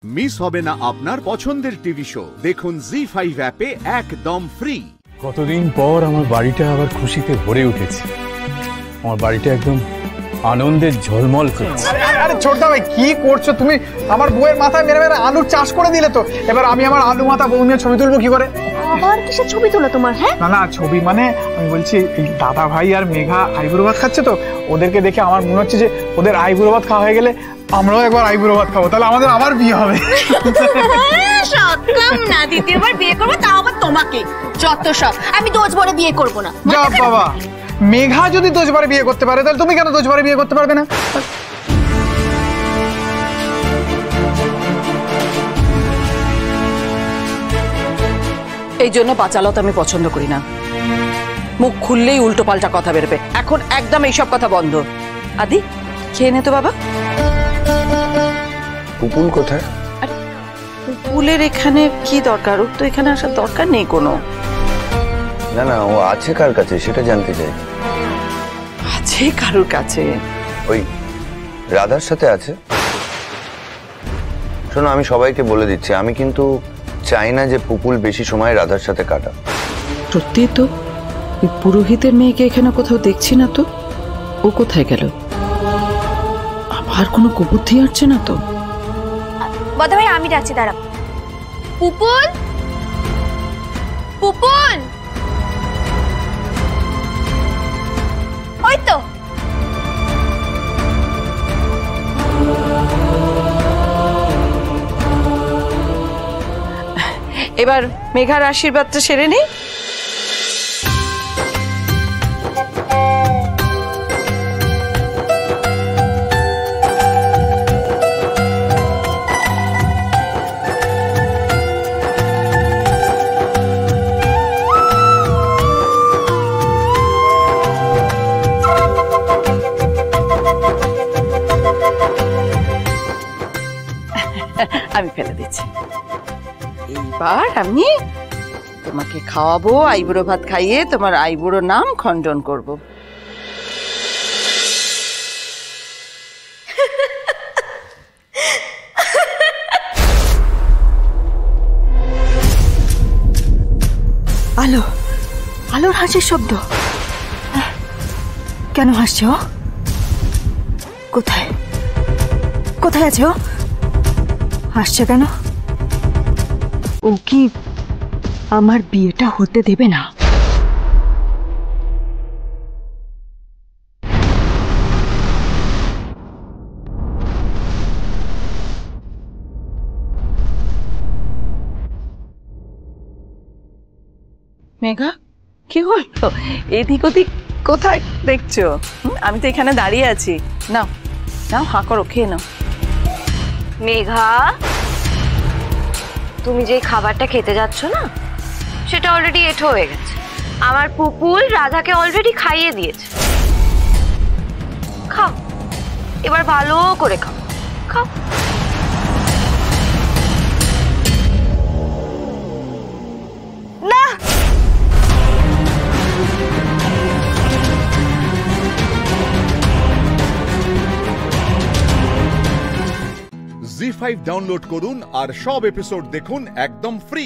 Miss হবে না আপনার পছন্দের টিভি শো। দেখুন জি5 অ্যাপে একদম ফ্রি। কতদিন পর আমার বাড়িটা আবার খুশিতে ভরে উঠেছে। আমার বাড়িটা একদম আনন্দের ঝলমল করছে। আরে ছোটদা ভাই, কি করছো তুমি? আমার বউয়ের মাথায় মেরে মেরে আলুর চাষ করে দিলে তো। এবার আমি আমার আলু মাথা বউ নিয়ে ছবি তুলবো কি করে? আবার কিসের ছবি তোলা তোমার? হ্যাঁ না না, ছবি মানে আমি বলছি দাদা ভাই আর মেঘা আইবুড়ো ভাত খাচ্ছে তো, ওদেরকে দেখে আমার মনে হচ্ছে যে ওদের আইবুড়ো ভাত খাওয়া হয়ে গেলে আমরাও একবার আইবুড়ো ভাত খাবো, তাহলে আমাদের আবার বিয়ে হবে। সত্যম না, দ্বিতীয়বার বিয়ে করবো, তাও আবার তোমাকে। যত সব, আমি দোজ ভরে বিয়ে করবো না। যা বাবা, মেঘা যদি দোজবারে বিয়ে করতে পারে তাহলে তুমি কেন দোজবারে বিয়ে করতে পারবে না? এই জন্য বাচালতা আমি পছন্দ করি না। মুখ খুললেই উল্টো পাল্টা কথা বেরোবে। এখন একদম এইসব কথা বন্ধ। আদি, খেয়ে নে তো বাবা। পুপুল কোথায়? পুপুলের এখানে কি দরকার? ওর তো এখানে আসার দরকার নেই কোনো। না না, ও আছে কার কাছে সেটা জানতে চাই। আছে কারোর কাছে? ওই রাধার সাথে আছে। শোনো, আমি সবাইকে বলে দিচ্ছি, আমি কিন্তু চাই না যে পুপুল বেশি সময় রাধার সাথে কাটা। সত্যি তো, ওই পুরোহিতের মেয়েকে এখানে কোথাও দেখছি না তো। ও কোথায় গেল? আবার কোনো কুবুদ্ধি আসছে না তো? বড় ভাই, আমি ডাকছি, দাঁড়াও। পুপুল, পুপুল, ওই তো। এবার মেঘার আশীর্বাদটা সেরে নেই। আমি ফেলে দিচ্ছি। এইবার আমি তোমাকে খাওয়াবো, আইবুড়ো ভাত খাইয়ে তোমার আইবুড়ো নাম খণ্ডন করব। আলো, আলোর হাসির শব্দ। কেন হাসছে ও? কোথায় কোথায় আছে ও? হাসছে কেন? ও কি আমার বিয়েটা হতে দেবে না? মেঘা, কি হলো? এদিক ওদিক কোথায় দেখছো? আমি তো এখানে দাঁড়িয়ে আছি। নাও নাও, হাঁ করো, খেয়ে নাও। মেঘা, তুমি যে খাবারটা খেতে যাচ্ছ না, সেটা অলরেডি এঁঠো হয়ে গেছে। আমার পুপুল রাধাকে অলরেডি খাইয়ে দিয়েছে। খাও, এবার ভালো করে খাও, খাও। না, জি5 ডাউনলোড করুন আর সব এপিসোড দেখুন একদম ফ্রি।